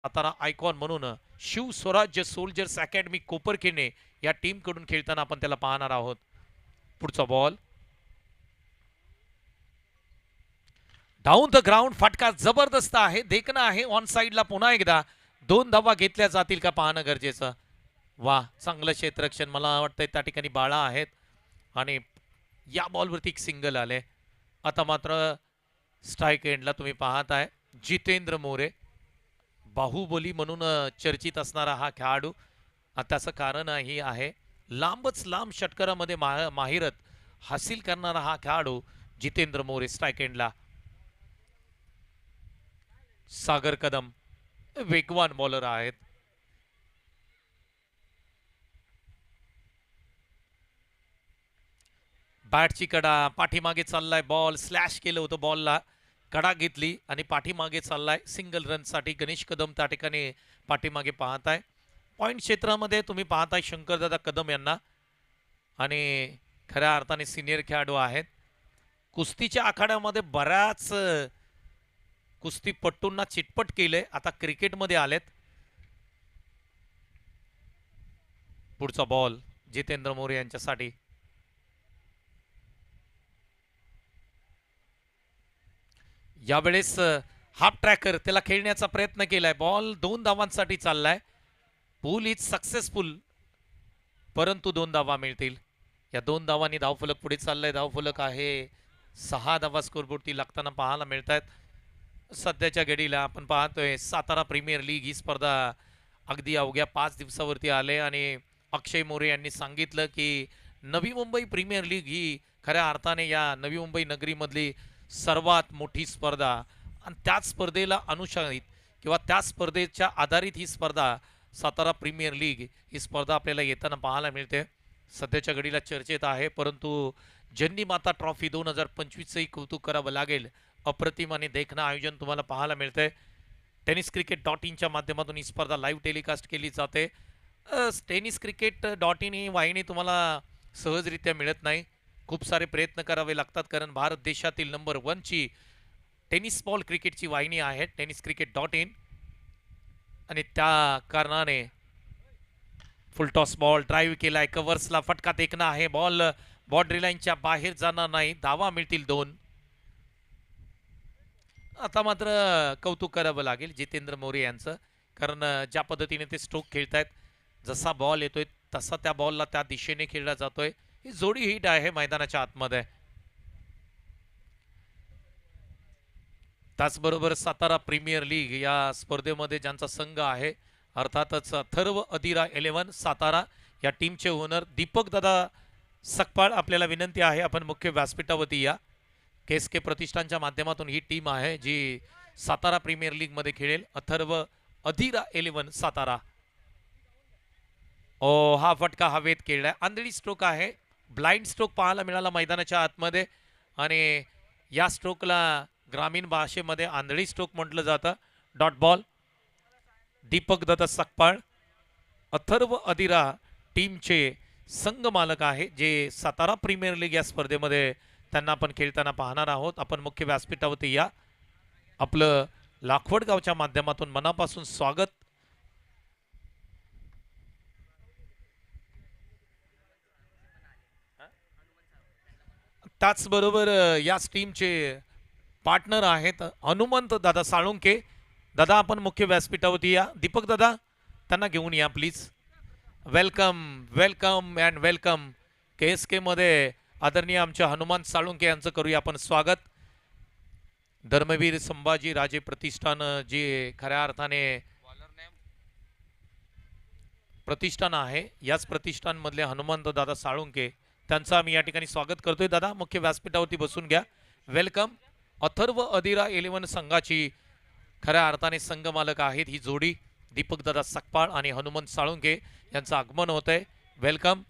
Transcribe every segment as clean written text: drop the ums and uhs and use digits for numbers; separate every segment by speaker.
Speaker 1: Satara icon म्हणून शिव स्वराज्य soldiers academy कोपरखेने या टीम कडून खेळताना आपण त्याला पाहणार आहोत. पुढचा बॉल डाऊन द ग्राउंड, फटका जबरदस्त आहे, देखणं आहे ऑन साइडला. पुन्हा एकदा 2 धावा घेतल्या जातील का पाहणं गरजेचं. वा, चांगलं क्षेत्ररक्षण. मला वाटतंय त्या ठिकाणी बाळा आहेत आणि या बॉलवरती एक सिंगल आले. आता मात्र स्ट्राईक एंडला तुम्ही पाहताय जितेंद्र मोरे, बाहुबली म्हणून चर्चित असणारा हा खेळाडू. त्याचं कारणही आहे लांबच लांब षटकारामध्ये माहिरत हासिल करणारा हा खेळाडू जितेंद्र मोरे. स्ट्राईक एंडला सागर कदम वेगवान बॉलर आहेत. बॅटची कडा पाठीमागे चाललाय, बॉल स्लॅश केलं होतं, बॉलला कडा घेतली आणि पाठीमागे चाललाय. सिंगल रनसाठी गणेश कदम त्या ठिकाणी पाठीमागे पाहताय. पॉइंट क्षेत्रामध्ये तुम्ही पाहताय शंकरदादा कदम यांना, आणि खऱ्या अर्थाने सिनियर खेळाडू आहेत. कुस्तीच्या आखाड्यामध्ये बऱ्याच कुस्तीपट्टूंना चिटपट केलंय, आता क्रिकेटमध्ये आलेत. पुढचा बॉल जितेंद्र मोरे यांच्यासाठी. यावेळेस हाफ ट्रॅकर त्याला खेळण्याचा प्रयत्न केलाय, बॉल 2 धावांसाठी चाललाय. पूल इज सक्सेसफुल, परंतु 2 धावा मिळतील. या 2 धावांनी धावफलक पुढे चाललाय. धावफलक आहे 6 धावा स्कोरबोर्डती लागताना पाहायला मिळत आहेत. सध्याच्या घडीला आपण पाहतोय सातारा प्रीमियर लीग ही स्पर्धा अगदी अवघ्या 5 दिवसावरती आले आणि अक्षय मोरे यांनी सांगितलं की नवी मुंबई प्रीमियर लीग ही खऱ्या अर्थाने या नवी मुंबई नगरीमधली सर्वात मोठी स्पर्धा, आणि त्याच स्पर्धेला अनुषंगित किंवा त्या स्पर्धेच्या आधारित ही स्पर्धा सातारा प्रीमियर लीग ही स्पर्धा आपल्याला येताना पाहायला मिळते. सध्याच्या घडीला चर्चेत आहे, परंतु जननी माता ट्रॉफी 2025चंही कौतुक करावं लागेल. अप्रतिम आणि देखणं आयोजन तुम्हाला पाहायला मिळतंय. tenniscricket.in च्या माध्यमातून ही स्पर्धा लाईव्ह टेलिकास्ट केली जाते. tenniscricket.in ही वाहिनी तुम्हाला सहजरित्या मिळत नाही, खूप सारे प्रयत्न करावे लागतात, कारण भारत देशातील नंबर 1 ची टेनिस बॉल क्रिकेटची वाहिनी आहे tenniscricket.in, आणि त्या कारणाने फुल टॉस बॉल ड्राईव्ह केलाय, कव्हर्सला फटका देखणं आहे, बॉल बाउंड्री लाईनच्या बाहेर जाणार नाही, धावा मिळतील 2. आता मात्र कौतुक करावं लागेल जितेंद्र मोरे यांचं, कारण ज्या पद्धतीने ते स्ट्रोक खेळतायत, जसा बॉल येतोय तसा त्या बॉलला त्या दिशेने खेळला जातोय. ही जोडी हिट आहे मैदानाच्या आतमध्ये. त्याचबरोबर सातारा प्रीमियर लीग या स्पर्धेमध्ये ज्यांचा संघ आहे अर्थातच अथर्व अधिरा 11 सातारा, या टीमचे ओनर दीपक दादा सकपाळ. आपल्याला विनंती आहे आपण मुख्य व्यासपीठावरती या. केएसके प्रतिष्ठानच्या माध्यमातून ही टीम आहे जी सातारा प्रीमियर लीग मध्ये खेळेल. अथर्व अधिरा 11 सातारा. ओ, हा फटका हवेत खेळलाय, आंधळी स्ट्रोक आहे, ब्लाइंड स्ट्रोक पाहायला मिळाला मैदानाच्या आतमध्ये, आणि या स्ट्रोकला ग्रामीण भाषेमध्ये आंधळी स्ट्रोक म्हटलं जातं. Dot ball. दीपक दत्त सकपाळ अथर्व अधिरा टीमचे संघ मालक आहे, जे सातारा प्रीमियर लीग या स्पर्धेमध्ये त्यांना आपण खेळताना पाहणार आहोत. आपण मुख्य व्यासपीठावरती या. आपलं लाखवड गावच्या माध्यमातून मनापासून स्वागत. त्याचबरोबर याच टीमचे पार्टनर आहेत हनुमंत दादा साळुंके. दादा आपण मुख्य व्यासपीठावरती या. दीपक दादा त्यांना घेऊन या please. Welcome welcome and welcome. KSK मध्ये आदरणीय आमच्या हनुमान साळुंके यांचं करूया आपण स्वागत. धर्मवीर संभाजी राजे प्रतिष्ठान जे खऱ्या अर्थाने प्रतिष्ठान आहे, याच प्रतिष्ठान मधले हनुमंत दादा साळुंके, त्यांचं आम्ही या ठिकाणी स्वागत करतोय. दादा मुख्य व्यासपीठावरती बसून घ्या. वेलकम. अथर्व अधिरा 11 संघाची खऱ्या अर्थाने संघ मालक आहेत ही जोडी दीपक दादा सकपाळ आणि हनुमंत साळुंके यांचं आगमन होत आहे. वेलकम.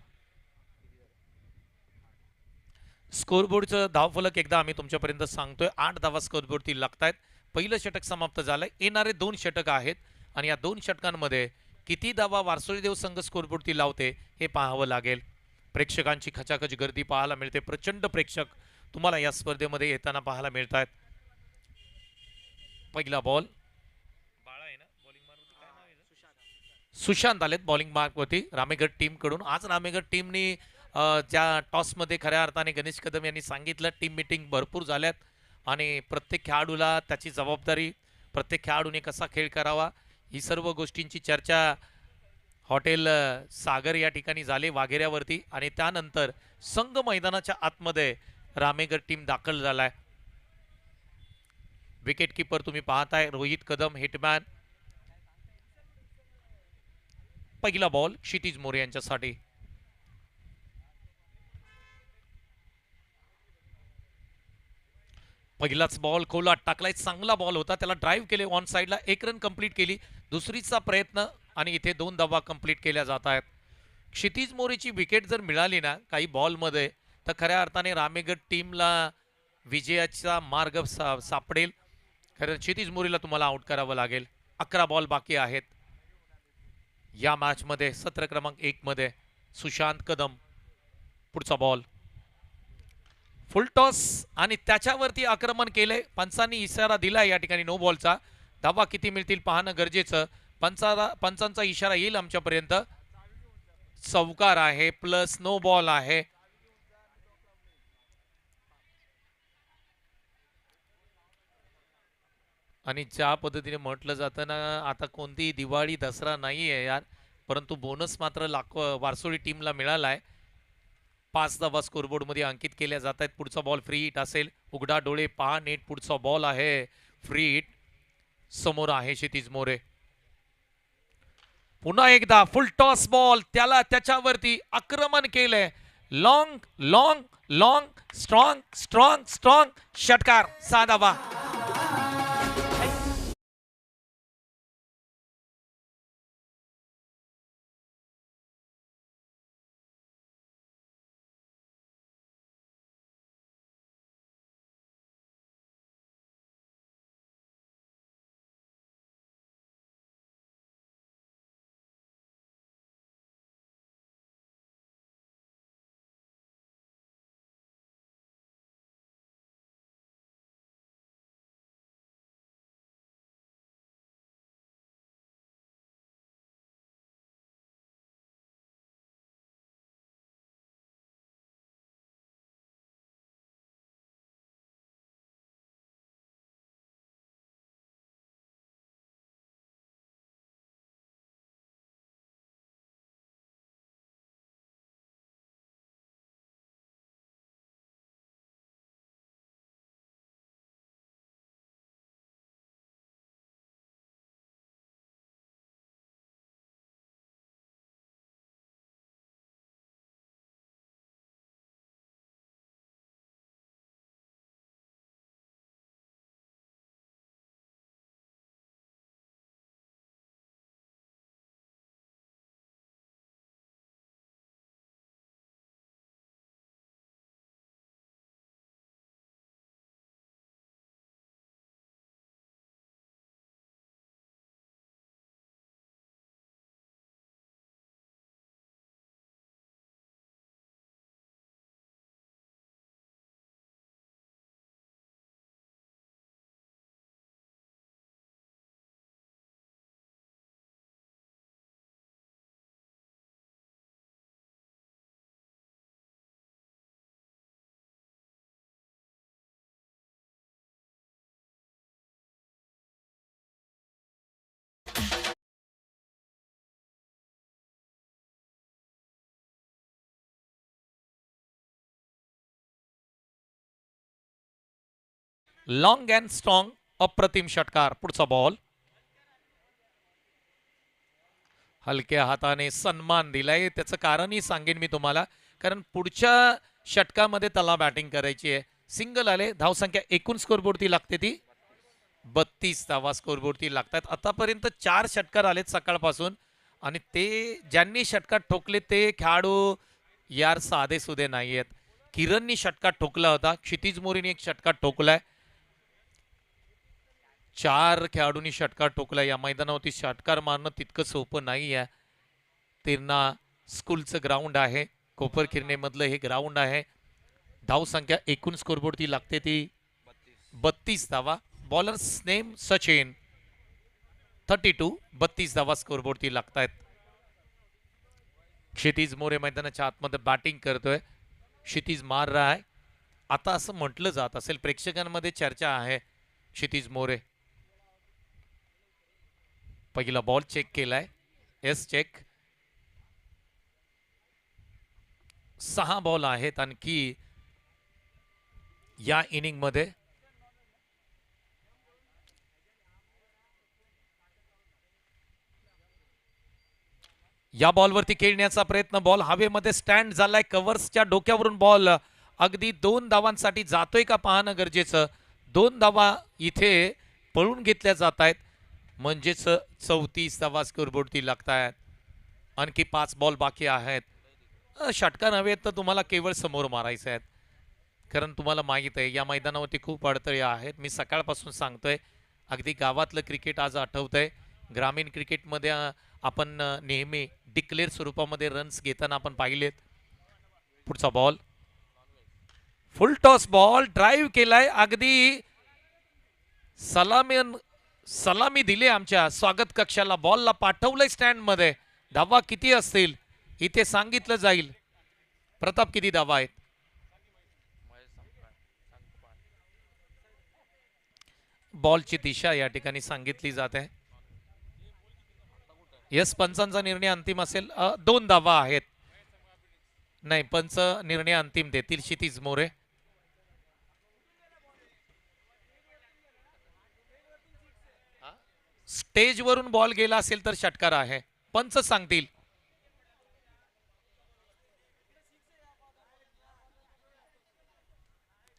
Speaker 1: स्कोरबोर्डचं धावफलक एकदा आम्ही तुमच्यापर्यंत सांगतोय. 8 धावा स्कोरबोर्डती लागतायत. पहिलं षटक समाप्त झालंय, येणारे 2 षटक आहेत, आणि या 2 षटकांमध्ये किती धावा वारसोळीदेव संघ स्कोरबोर्डती लावते हे पाहावं लागेल. प्रेक्षकांची खचाखच गर्दी पाहायला मिळते. प्रचंड प्रेक्षक तुम्हाला या स्पर्धेमध्ये येताना पाहायला मिळतात. पहिला बॉल बाळा आहे ना, बॉलिंग मारू सुशांत आलेत बॉलिंग मार्कवरती रामेगड टीमकडून. आज रामेगड टीमनी ज्या टॉसमध्ये खऱ्या अर्थाने गणेश कदम यांनी सांगितलं टीम मीटिंग भरपूर झाल्यात आणि प्रत्येक खेळाडूला त्याची जबाबदारी, प्रत्येक खेळाडूने कसा खेळ करावा, ही सर्व गोष्टींची चर्चा हॉटेल सागर या ठिकाणी झाले वाघेऱ्यावरती आणि त्यानंतर संघ मैदानाच्या आतमध्ये रामेगड टीम दाखल झालाय. विकेट कीपर तुम्ही पाहताय रोहित कदम हिटमॅन. पहिला बॉल क्षितिज मोरे यांच्यासाठी. पहिलाच बॉल खोलात टाकलाय, चांगला बॉल होता, त्याला ड्राईव्ह केले ऑन साईडला, 1 रन कंप्लीट केली. दुसरीचा प्रयत्न आणि इथे 2 धावा कंप्लीट केल्या जात आहेत. क्षितिज मोरेची विकेट जर मिळाली ना काही बॉलमध्ये तर खऱ्या अर्थाने रामेगड टीमला विजयाचा मार्ग सापडेल. खरं क्षितिज मोरेला तुम्हाला आउट करावं लागेल. 11 बॉल बाकी आहेत या मॅचमध्ये. सत्र क्रमांक 1 मध्ये सुशांत कदम. पुढचा बॉल फुल टॉस आणि त्याच्यावरती आक्रमण केलंय. पंचांनी इशारा दिला या ठिकाणी नो बॉलचा. धावा किती मिळतील पाहणं गरजेचं. पंचांचा इशारा येईल आमच्यापर्यंत. चौकार आहे प्लस नो बॉल आहे. आणि ज्या पद्धतीने म्हटलं जातं ना आता कोणती दिवाळी दसरा नाही आहे यार, परंतु बोनस मात्र वारसोळी टीमला मिळालाय. 5 धावा स्कोरबोर्ड मध्ये अंकित केल्या जात आहेत. पुढचा बॉल फ्री हिट असेल. उघडा डोळे पहा नेट. पुढचा बॉल आहे फ्री हिट. समोर आहे क्षितिज मोरे. पुन्हा एकदा फुल टॉस बॉल, त्याला त्याच्यावरती आक्रमण केलंय. Long long long strong strong strong षटकार. 6 धावा. लॉंग अँड स्ट्रॉंग अप्रतिम षटकार. पुढचा बॉल हलक्या हाताने सन्मान दिलाय. त्याचं कारणही सांगेन मी तुम्हाला, कारण पुढच्या षटकामध्ये त्याला बॅटिंग करायची आहे. सिंगल आले. धावसंख्या एकूण स्कोरबोर्डती लागते ती 32 धावा स्कोरबोर्डती लागतात. आतापर्यंत 4 षटकार आलेत सकाळपासून आणि ते ज्यांनी षटकार ठोकले ते खेळाडू यार साधे सुधे नाही आहेत. किरणनी षटकार ठोकला होता. क्षितिज मोरेने एक षटकार ठोकलाय. 4 खेळाडूंनी षटकार ठोकला. या मैदानावरती षटकार मारणं तितकं सोपं नाही आहे. तिरणा स्कूलचं ग्राउंड आहे. कोपरखिरणे मधलं हे ग्राउंड आहे. धावसंख्या एकूण स्कोरबोर्डती लागते ती 32 धावा. Bowlers name Sachin. 32 धावा स्कोरबोर्डती लागतायत. क्षितिज मोरे मैदानाच्या आतमध्ये बॅटिंग करतोय. क्षितिज मार रहा आहे. आता असं म्हटलं जात असेल, प्रेक्षकांमध्ये चर्चा आहे, क्षितिज मोरे. पहिला बॉल चेक केलाय. Yes, check. 6 बॉल आहेत आणखी या इनिंग मध्ये. या बॉलवरती खेळण्याचा प्रयत्न. बॉल हवेमध्ये स्टँड झालाय. कव्हर्सच्या डोक्यावरून बॉल अगदी 2 धावांसाठी जातोय का पाहणं गरजेचं. 2 धावा इथे पळून घेतल्या जात आहेत, म्हणजेच 34 धावा स्कोरबोर्डती लागतायत. आणखी 5 बॉल बाकी आहेत. षटकार हवे तर तुम्हाला केवळ समोर मारायचे आहेत, कारण तुम्हाला माहीत आहे या मैदानावरती खूप अडथळे आहेत. मी सकाळपासून सांगतोय, अगदी गावातलं क्रिकेट आज आठवतंय. ग्रामीण क्रिकेटमध्ये आपण नेहमी डिक्लेअर स्वरूपामध्ये रन्स घेताना आपण पाहिलेत. पुढचा बॉल फुल टॉस बॉल. ड्राईव्ह केलाय. अगदी सलामी दिली आमच्या स्वागत कक्षाला. बॉलला पाठवलंय स्टँड मध्ये. धावा किती असतील इथे सांगितलं जाईल. प्रताप, किती धावा आहेत? बॉलची दिशा या ठिकाणी सांगितली जाते. यस, पंचांचा निर्णय अंतिम असेल. 2 धावा आहेत. नाही, पंच निर्णय अंतिम देतील. क्षितिज मोरे. स्टेज वरून बॉल गेला असेल तर षटकार आहे. पंच सांगतील.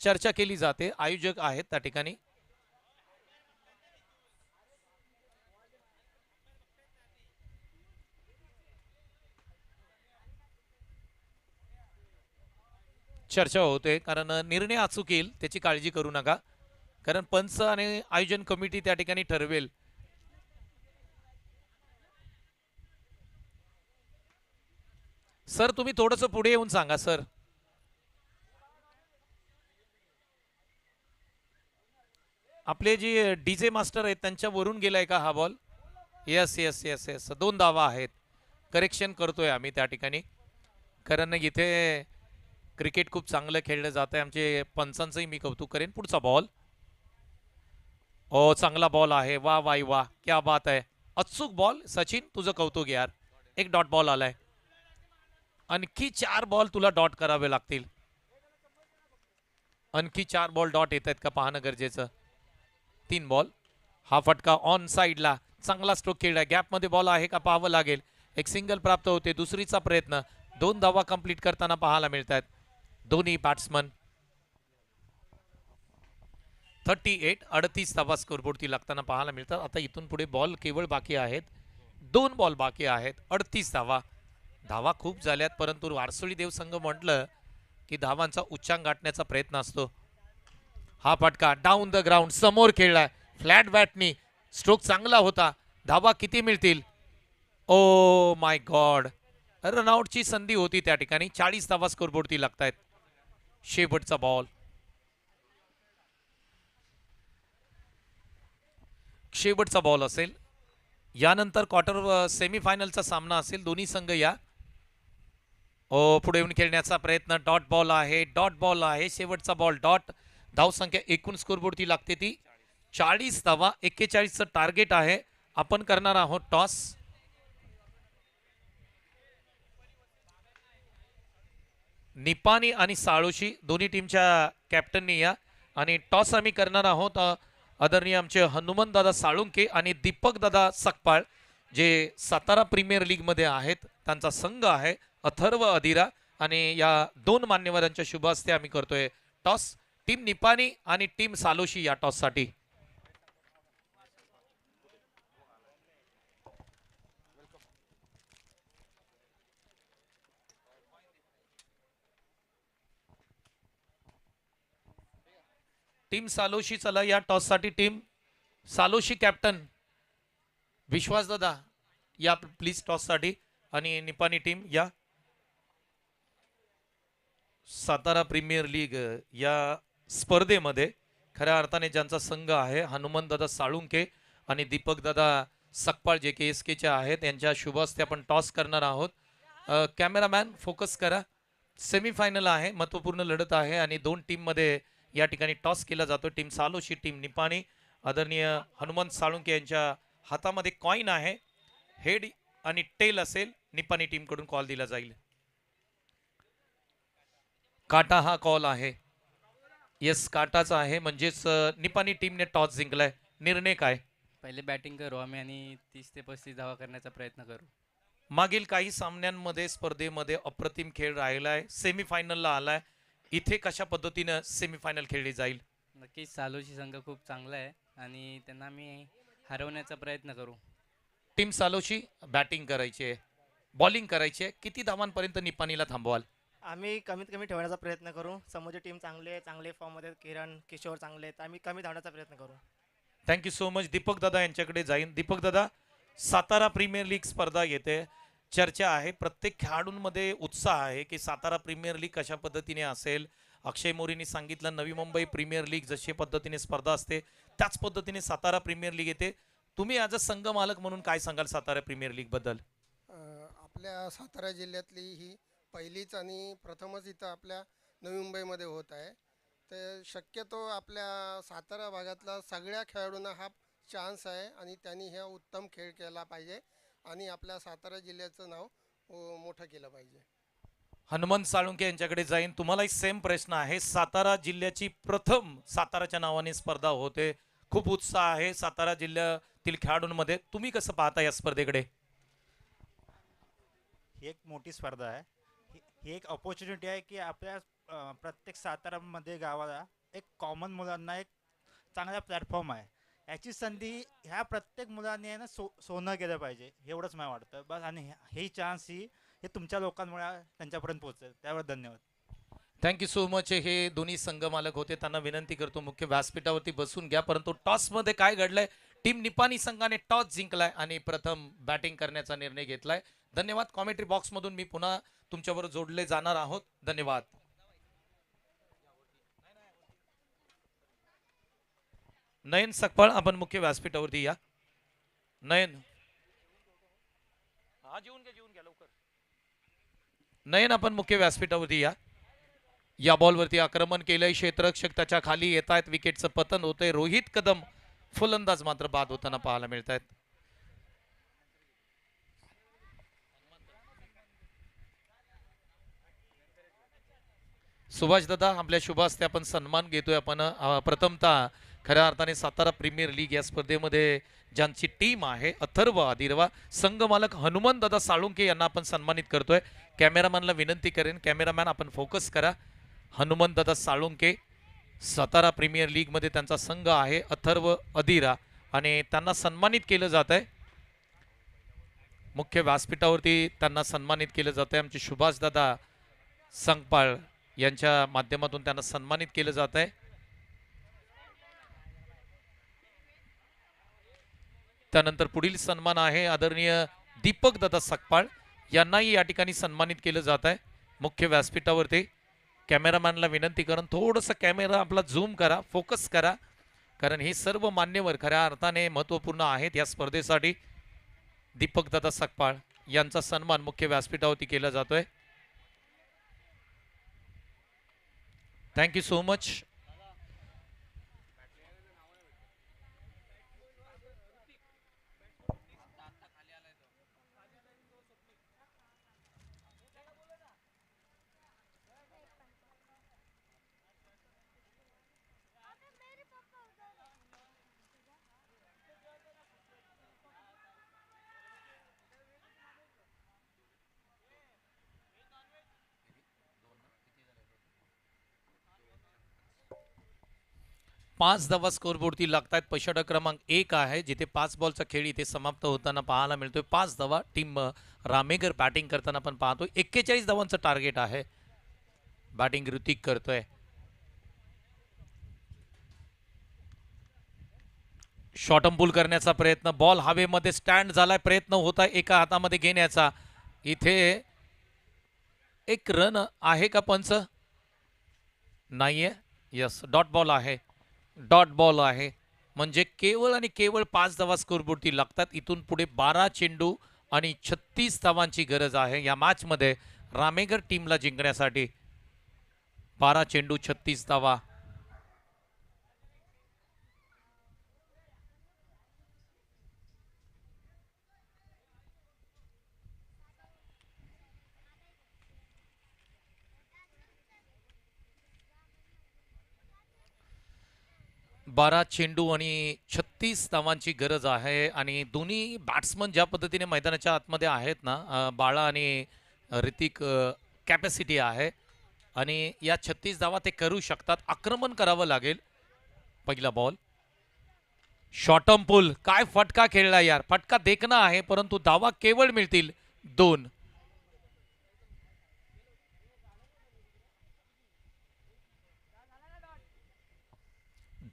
Speaker 1: चर्चा केली जाते. आयोजक आहेत त्या ठिकाणी. चर्चा होते, कारण निर्णय अचूक येईल त्याची काळजी करू नका, कारण पंच आणि आयोजन कमिटी त्या ठिकाणी ठरवेल. सर, तुम्ही थोडंसं पुढे येऊन सांगा सर. आपले जे डीजे मास्टर आहेत त्यांच्या वरून गेलाय का हा ball? Yes yes yes yes, 2 धावा आहेत. करेक्शन करतोय आम्ही त्या ठिकाणी, कारण इथे क्रिकेट खूप चांगलं खेळलं जात आहे. आमचे पंचांचंही मी कौतुक करेन. पुढचा बॉल. ओ, चांगला बॉल आहे. वा वाई वा, क्या बात आहे. अचूक बॉल. सचिन, तुझं कौतुक यार. एक डॉट बॉल आलाय. आणखी 4 बॉल तुला डॉट करावे लागतील. आणखी 4 बॉल डॉट येत आहेत का पाहणं गरजेचं. 3 बॉल. हा फटका ऑन साइडला. चांगला स्ट्रोक खेळला. गॅप मध्ये बॉल आहे का पाहावं लागेल. एक सिंगल प्राप्त होते. दुसरीचा प्रयत्न. 2 धावा कंप्लीट करताना पाहायला मिळतात दोन्ही बॅट्समन. 38 धावा स्कोरबोर्डती लागताना पाहायला मिळतात. आता इथून पुढे बॉल केवळ बाकी आहेत. 2 बॉल बाकी आहेत. 38 धावा. धावा खूप झाल्यात, परंतु वारसोळी देव संघ म्हटलं की धावांचा उच्चांक गाठण्याचा प्रयत्न असतो. हा फटका डाऊन द ग्राउंड समोर खेळलाय. फ्लॅट बॅटनी. स्ट्रोक चांगला होता. धावा किती मिळतील? ओ माय गॉड, रनआउटची संधी होती त्या ठिकाणी. 40 धावा स्कोरबोर्डती लागतायत. शेवटचा बॉल. शेवटचा बॉल असेल. यानंतर क्वार्टर सेमीफायनलचा सामना असेल. दोन्ही संघ या पुढे येऊन खेळण्याचा प्रयत्न. डॉट बॉल आहे. डॉट बॉल आहे. शेवटचा बॉल डॉट. धावसंख्या एकूण स्कोरबोर्डती लागते ती 40 धावा. 41चं टार्गेट आहे. आपण करणार आहोत टॉस. निपाणी आणि साळोशी दोन्ही टीमच्या कॅप्टननी या, आणि टॉस आम्ही करणार आहोत. आदरणीय आमचे हनुमंत दादा साळुंके आणि दीपक दादा सकपाळ, जे सातारा प्रीमियर लीग मध्ये आहेत, त्यांचा संघ आहे अथर्व अधिरा, आणि या 2 मान्यवरांच्या शुभ हस्ते आम्ही करतोय टॉस. टीम निपाणी आणि टीम सालोशी या टॉस साठी. टीम सालोशी चला या टॉस साठी. टीम सालोशी कॅप्टन विश्वास दादा या प्लीज टॉस साठी, आणि निपाणी टीम या. सातारा प्रीमियर लीग या स्पर्धेमध्ये खऱ्या अर्थाने ज्यांचा संघ आहे हनुमंत दादा साळुंके आणि दीपक दादा सकपाळ जे के एस केचे आहेत यांच्या शुभ हस्ते आपण टॉस करणार आहोत. कॅमेरामॅन फोकस करा. सेमीफायनल आहे, महत्त्वपूर्ण लढत आहे आणि दोन टीममध्ये या ठिकाणी टॉस केला जातो. Team Saloshi team Nipani. आदरणीय हनुमंत साळुंके यांच्या हातामध्ये कॉईन आहे. हेड आणि टेल असेल. निपाणी टीमकडून कॉल दिला जाईल. काटा हा कॉल आहे. येस, काटाचा आहे, म्हणजेच निपाणी टीमने टॉस जिंकलाय. निर्णय काय?
Speaker 2: पहिले बॅटिंग करू आम्ही आणि 30 ते 35 धावा करण्याचा प्रयत्न करू.
Speaker 1: मागील काही सामन्यांमध्ये स्पर्धेमध्ये अप्रतिम खेळ राहिलाय, सेमीफायनलला आलाय. इथे कशा पद्धतीनं सेमीफायनल खेळली जाईल?
Speaker 2: नक्कीच सालोशी संघ खूप चांगला आहे आणि त्यांना आम्ही हरवण्याचा प्रयत्न करू.
Speaker 1: टीम सालोशी बॅटिंग करायची आहे, बॉलिंग करायची आहे. किती धावांपर्यंत निपाणीला थांबवाल?
Speaker 3: आम्ही कमीत कमी ठेवण्याचा प्रयत्न करू. समोरची टीम चांगले फॉर्ममध्ये, किरण किशोर चांगले आहेत. आम्ही कमी धावण्याचा प्रयत्न करू.
Speaker 1: Thank you so much. दीपक दादा यांच्याकडे जाईन. दीपक दादा, सातारा प्रीमियर लीग स्पर्धा येते, चर्चा आहे, प्रत्येक खेळाडूंमध्ये उत्साह आहे की सातारा प्रीमियर लीग कशा पद्धतीने असेल. अक्षय मोरेंनी सांगितलं नवी मुंबई प्रीमियर लीग जशी पद्धतीने स्पर्धा असते त्याच पद्धतीने सातारा प्रीमियर लीग येते. तुम्ही ॲज अ संघ मालक म्हणून काय सांगाल सातारा प्रीमियर लीग बद्दल?
Speaker 4: आपल्या सातारा जिल्ह्यातली ही पहिलीच आणि प्रथमच इथं आपल्या नवी मुंबईमध्ये होत आहे. तर शक्यतो आपल्या सातारा भागातला सगळ्या खेळाडूंना हा चान्स आहे आणि त्यांनी हा उत्तम खेळ केला पाहिजे आणि आपल्या सातारा जिल्ह्याचं नाव मोठं केलं पाहिजे.
Speaker 1: हनुमंत साळुंके यांच्याकडे जाईन. तुम्हालाही सेम प्रश्न आहे. सातारा जिल्ह्याची प्रथम साताराच्या नावाने स्पर्धा होते, खूप उत्साह आहे सातारा जिल्ह्यातील खेळाडूंमध्ये. तुम्ही कसं पाहता या स्पर्धेकडे?
Speaker 5: ही एक मोठी स्पर्धा आहे. ही एक अपॉर्च्युनिटी आहे की आपल्या प्रत्येक सातारामध्ये गावाला एक कॉमन मुलांना एक चांगला प्लॅटफॉर्म आहे. याची संधी ह्या प्रत्येक मुलांनी आहे ना सोनं केलं पाहिजे, एवढंच मला वाटतं बस. आणि ही चान्स हे तुमच्या लोकांमुळे त्यांच्यापर्यंत पोहोचेल, त्यावर धन्यवाद.
Speaker 1: Thank you so much. हे दोन्ही संघ मालक होते, त्यांना विनंती करतो मुख्य व्यासपीठावरती बसून घ्या. परंतु टॉसमध्ये काय घडलंय? टीम निपाणी संघाने टॉस जिंकलाय आणि प्रथम बॅटिंग करण्याचा निर्णय घेतलाय. धन्यवाद. कॉमेंट्री बॉक्समधून मी पुन्हा तुमच्याबरोबर जोडले जाणार आहोत. धन्यवाद. नयन सकपाळ, आपण मुख्य व्यासपीठावरती या. नयन, हा जेवून घ्या लवकर. नयन, आपण मुख्य व्यासपीठावरती या. या बॉलवरती आक्रमण केलंय क्षेत्ररक्षक, त्याच्या खाली येत आहेत, विकेटचं पतन होतंय. रोहित कदम फलंदाज मात्र बाद होताना पाहायला मिळत आहेत. सुभाष दादा, आपल्या शुभ हस्ते आपण सन्मान घेतोय. आपण प्रथमतः खऱ्या अर्थाने सातारा प्रीमियर लीग या स्पर्धेमध्ये ज्यांची टीम आहे अथर्व आदिरवा, संघ मालक हनुमंत दादा साळुंके यांना आपण सन्मानित करतोय. कॅमेरामॅनला विनंती करेन, कॅमेरामॅन आपण फोकस करा. हनुमंत दादा साळुंके, सातारा प्रीमियर लीगमध्ये त्यांचा संघ आहे अथर्व अदिरा आणि त्यांना सन्मानित केलं जात आहे. मुख्य व्यासपीठावरती त्यांना सन्मानित केलं जात आहे. आमचे सुभाष दादा संगपाळ यांच्या माध्यमातून त्यांना सन्मानित केलं जात आहे. त्यानंतर पुढील सन्मान आहे आदरणीय दीपक दादा सकपाळ यांनाही या ठिकाणी सन्मानित केलं जात आहे. मुख्य व्यासपीठावरती कॅमेरामॅनला विनंती करून थोडंसं कॅमेरा आपला झूम करा, फोकस करा, कारण हे सर्व मान्यवर खऱ्या अर्थाने महत्त्वपूर्ण आहेत या स्पर्धेसाठी. दीपक दादा सकपाळ यांचा सन्मान मुख्य व्यासपीठावरती केला जातोय. Thank you so much. पाच धावा स्कोरबोर्डती लागतात. षटक क्रमांक 1 आहे, जिथे 5 बॉलचा खेळ इथे समाप्त होताना पाहायला मिळतोय. 5 धावा टीम रामेगर बॅटिंग करताना पण पाहतोय. 41 धावांचं टार्गेट आहे. बॅटिंग ऋतिक करतोय. शॉर्टम पुल करण्याचा प्रयत्न, बॉल हवेमध्ये स्टँड झालाय, प्रयत्न होत आहे एका हातामध्ये घेण्याचा. इथे एक रन आहे का पंच? नाहीये. यस, डॉट बॉल आहे, डॉट बॉल आहे. म्हणजे केवळ आणि केवळ 5 धावा स्कोरबोर्डती लागतात. इथून पुढे 12 चेंडू आणि 36 धावांची गरज आहे या मॅचमध्ये रामेगर टीमला जिंकण्यासाठी. 12 चेंडू 36 धावा. बारा चेंडू आणि 36 धावांची गरज आहे आणि दोन्ही बॅट्समन ज्या पद्धतीने मैदानाच्या आतमध्ये आहेत ना, बाळा आणि ऋतिक, कॅपॅसिटी आहे आणि या 36 धावा ते करू शकतात. आक्रमण करावं लागेल. पहिला बॉल, शॉर्टम पुल. काय फटका खेळला यार, फटका देखना आहे परंतु धावा केवळ मिळतील 2.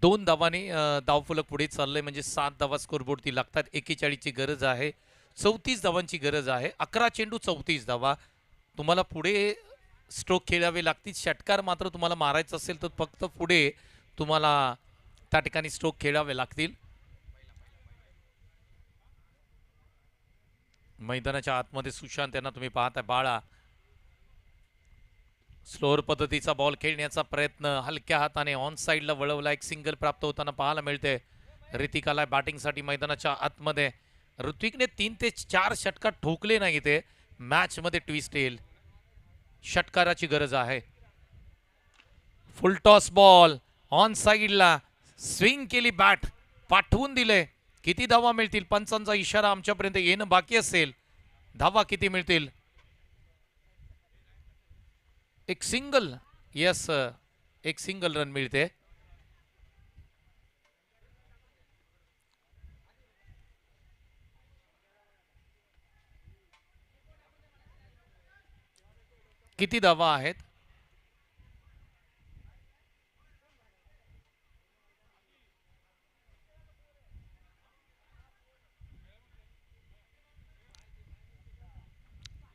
Speaker 1: दोन धावांनी धावफलक पुढे चाललंय म्हणजे 7 धावा स्कोरबोर्डती लागतात. 41 ची गरज आहे. 34 धावांची गरज आहे. 11 चेंडू 34 धावा. तुम्हाला पुढे स्ट्रोक खेळावे लागतील. षटकार मात्र तुम्हाला मारायचं असेल तर फक्त पुढे तुम्हाला त्या ठिकाणी स्ट्रोक खेळावे लागतील. मैदानाच्या आतमध्ये सुशांत यांना तुम्ही पाहताय. बाळा स्लोअर पद्धतीचा बॉल खेळण्याचा प्रयत्न हलक्या हाताने ऑन साईडला वळवला. एक सिंगल प्राप्त होताना पाहायला मिळते. ऋतिकाला बॅटिंगसाठी मैदानाच्या आतमध्ये. ऋत्विकने 3 ते 4 षटकार ठोकले नाही. ते मॅच मध्ये ट्विस्ट येईल. षटकाराची गरज आहे. फुल टॉस बॉल ऑन साईडला स्विंग केली, बॅट पाठवून दिले. किती धावा मिळतील? पंचांचा इशारा आमच्यापर्यंत येणं बाकी असेल. धावा किती मिळतील? एक सिंगल. यस, एक सिंगल रन मिळते. किती धावा आहेत?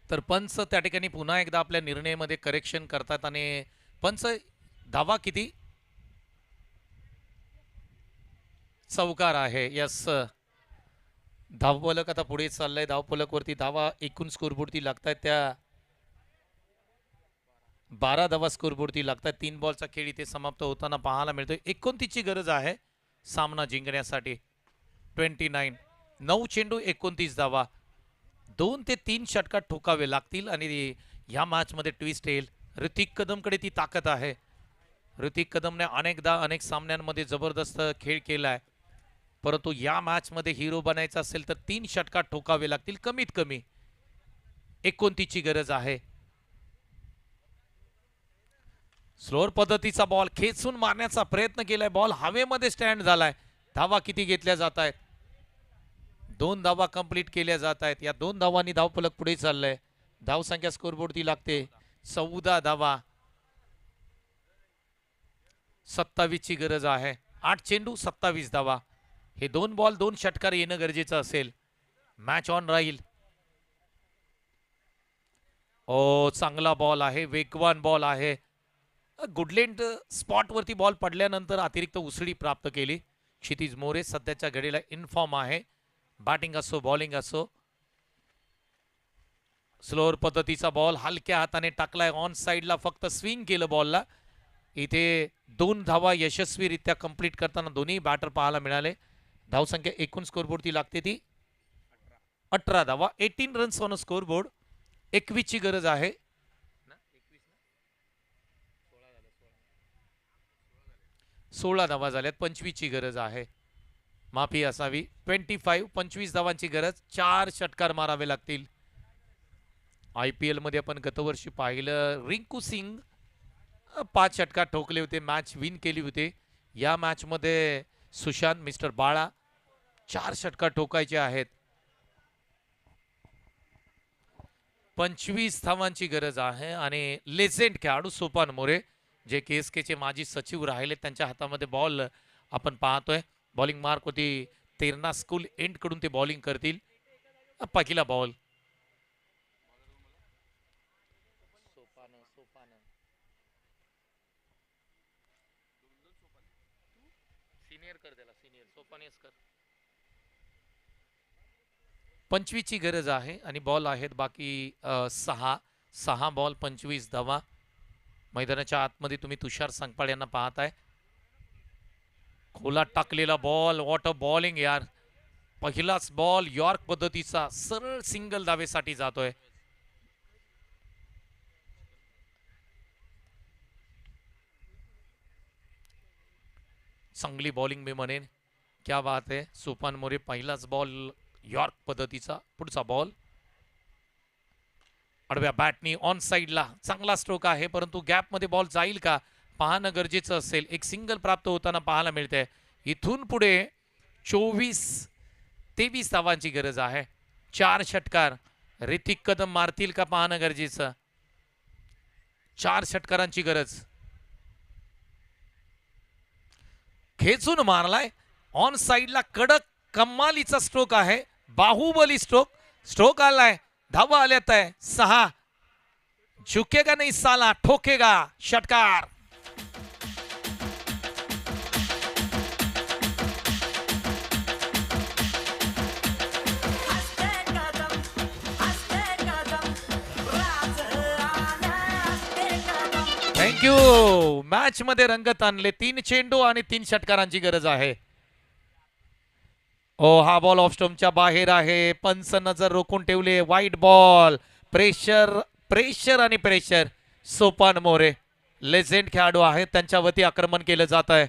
Speaker 1: तर पंच त्या ठिकाणी पुन्हा एकदा आपल्या निर्णयामध्ये करेक्शन करतात आणि पंच धावा किती? चौकार आहे. यस, धावफलक आता पुढे चाललंय. धावफलक वरती धावा एकूण स्कोरबोर्डती लागतात त्या 12 धावा स्कोरबोर्डती लागतात. 3 बॉलचा खेळ इथे समाप्त होताना पाहायला मिळतोय. 29 ची गरज आहे सामना जिंकण्यासाठी. 29. 9 चेंडू 29 धावा. 2 ते 3 षटकार ठोकावे लागतील आणि ह्या मॅच मध्ये ट्विस्ट येईल. ऋतिक कदमकडे ती ताकद आहे. ऋतिक कदमने अनेकदा अनेक सामन्यांमध्ये जबरदस्त खेळ केलाय परंतु या मॅच मध्ये हिरो बनायचं असेल तर 3 षटकार ठोकावे लागतील कमीत कमी. 29 ची गरज आहे. स्लोअर पद्धतीचा बॉल खेचून मारण्याचा प्रयत्न केलाय. बॉल हवेमध्ये स्टँड झालाय. धावा किती घेतल्या जात आहेत? 2 धावा कंप्लीट केल्या जात आहेत. या 2 धावांनी धावफलक पुढे चाललंय. धावसंख्या स्कोरबोर्डती लागते 14 धावा. 27 ची गरज आहे. 8 चेंडू 27 धावा. हे 2 बॉल 2 षटकार येणं गरजेचं असेल. मॅच ऑन राहील. ओ, चांगला बॉल आहे, वेगवान बॉल आहे. गुडलेंड स्पॉट वरती बॉल पडल्यानंतर अतिरिक्त उसळी प्राप्त केली. क्षितिज मोरे सध्याच्या घडीला इनफॉर्म आहे. बॅटिंग असो बॉलिंग असो. स्लोअर पद्धतीचा बॉल हलक्या हाताने टाकलाय. ऑन साईडला फक्त स्विंग केलं बॉलला. इथे 2 धावा यशस्वीरित्या कंप्लीट करताना दोन्ही बॅटर पाहायला मिळाले. धावसंख्या एकूण स्कोरबोर्डती लागते ती 18 धावा. 18 रन्स ऑन स्कोरबोर्ड. 21 ची गरज आहे. 16 धावा झाल्यात. 25 ची गरज आहे. माफी असावी. 25 धावांची गरज. 4 षटकार मारावे लागतील. IPL मध्ये आपण गतवर्षी पाहिलं रिंकू सिंग 5 षटकार ठोकले होते. मॅच विन केली होती. या मॅच मध्ये सुशांत मिस्टर बाळा 4 षटकार ठोकायचे आहेत. 25 धावांची गरज आहे आणि लेजेंड खेळाडू सोपान मोरे जे KSK चे माजी सचिव राहिले त्यांच्या हातामध्ये बॉल आपण पाहतोय. बॉलिंग मार्क होती. तेरणा स्कूल एंड कडून ते बॉलिंग करतील. पहिला बॉल. सिनियर कर त्याला सिनियर सोपानेस कर. 25 ची गरज आहे आणि बॉल आहेत बाकी 6 बॉल 25 धावा. मैदानाच्या आतमध्ये तुम्ही तुषार संकपाळ यांना पाहताय. खोला टाकलेला बॉल, व्हॉट अ बॉलिंग यार. पहिलाच बॉल यॉर्क पद्धतीचा सरळ सिंगल धावेसाठी जातोय. चांगली बॉलिंग मी म्हणेन. क्या बात आहे. सोपान मोरे पहिलाच बॉल यॉर्क पद्धतीचा. पुढचा बॉल आडव्या बॅटनी ऑन साइडला चांगला स्ट्रोक आहे, परंतु गॅपमध्ये बॉल जाईल का पाहणं गरजेचं असेल. एक सिंगल प्राप्त होताना पाहायला मिळते. इथून पुढे 23 धावांची गरज आहे. 4 षटकार ऋतिक कदम मारतील का पाहणं गरजेचं. 4 षटकारांची गरज. खेचून मारलाय ऑन साइडला. कडक कमालीचा स्ट्रोक आहे. बाहुबली स्ट्रोक आलाय. धावा आल्यात आहे 6. झुकेगा नाही साला, ठोकेगा. षटकार. थँक्यू. मॅच मध्ये रंगत आणले. 3 चेंडू आणि 3 षटकारांची गरज आहे. ओ हा बॉल ऑफ स्टंपच्या बाहेर आहे. पंच नजर रोखून ठेवले. वाईट बॉल. प्रेशर आणि प्रेशर. सोपान मोरे लेजेंड खेळाडू आहेत, त्यांच्या वती आक्रमण केलं जात आहे.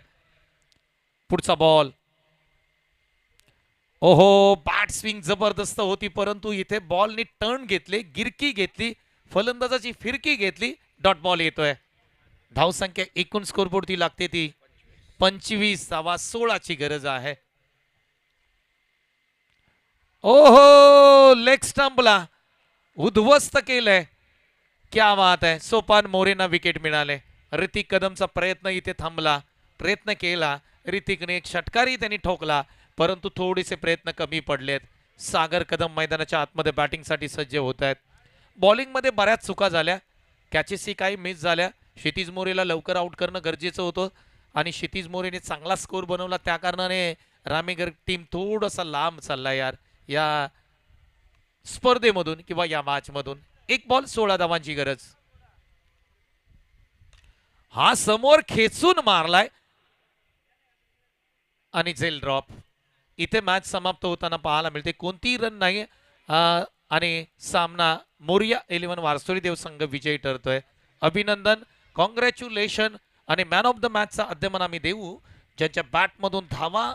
Speaker 1: पुढचा बॉल. ओहो बॅट स्विंग जबरदस्त होती, परंतु इथे बॉलनी टर्न घेतले, गिरकी घेतली, फलंदाजाची फिरकी घेतली. डॉट बॉल येतोय. धावसंख्या एकूण स्कोरबोर्ड ती लागते ती 25 धावा. 16 ची गरज आहे. ओहो लेग स्टंपला उद्ध्वस्त केलंय. क्या बात आहे. सोपान मोरेंना विकेट मिळाले. ऋतिक कदमचा प्रयत्न इथे थांबला. प्रयत्न केला ऋतिकने, एक षटकारही त्यांनी ठोकला, परंतु थोडेसे प्रयत्न कमी पडलेत. सागर कदम मैदानाच्या आतमध्ये बॅटिंगसाठी सज्ज होत आहेत. बॉलिंगमध्ये बऱ्याच चुका झाल्या, कॅचेसही काही मिस झाल्या. क्षितिज मोरेला लवकर आउट करणं गरजेचं होतं आणि क्षितिज मोरेने चांगला स्कोर बनवला. त्या कारणाने रामेगर टीम थोडासा लांब चालला यार या स्पर्धेमधून किंवा या मॅच मधून. 1 बॉल 16 धावांची गरज. हा समोर खेचून मारलाय आणि झेल ड्रॉप. इथे मॅच समाप्त होताना पाहायला मिळते. कोणतीही रन नाही आणि सामना मोरिया 11 वारसोली देव संघ विजयी ठरतोय. अभिनंदन, कॉंग्रॅच्युलेशन. आणि मॅन ऑफ द मॅचचा अद्यमान आम्ही देऊ ज्यांच्या बॅटमधून धावा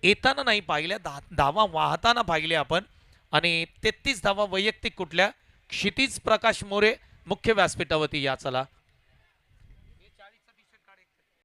Speaker 1: येताना नाही पाहिल्या, धावा वाहताना पाहिल्या आपण. आणि 33 धावा वैयक्तिक कुठल्या. क्षितिज प्रकाश मोरे मुख्य व्यासपीठावरती या. चला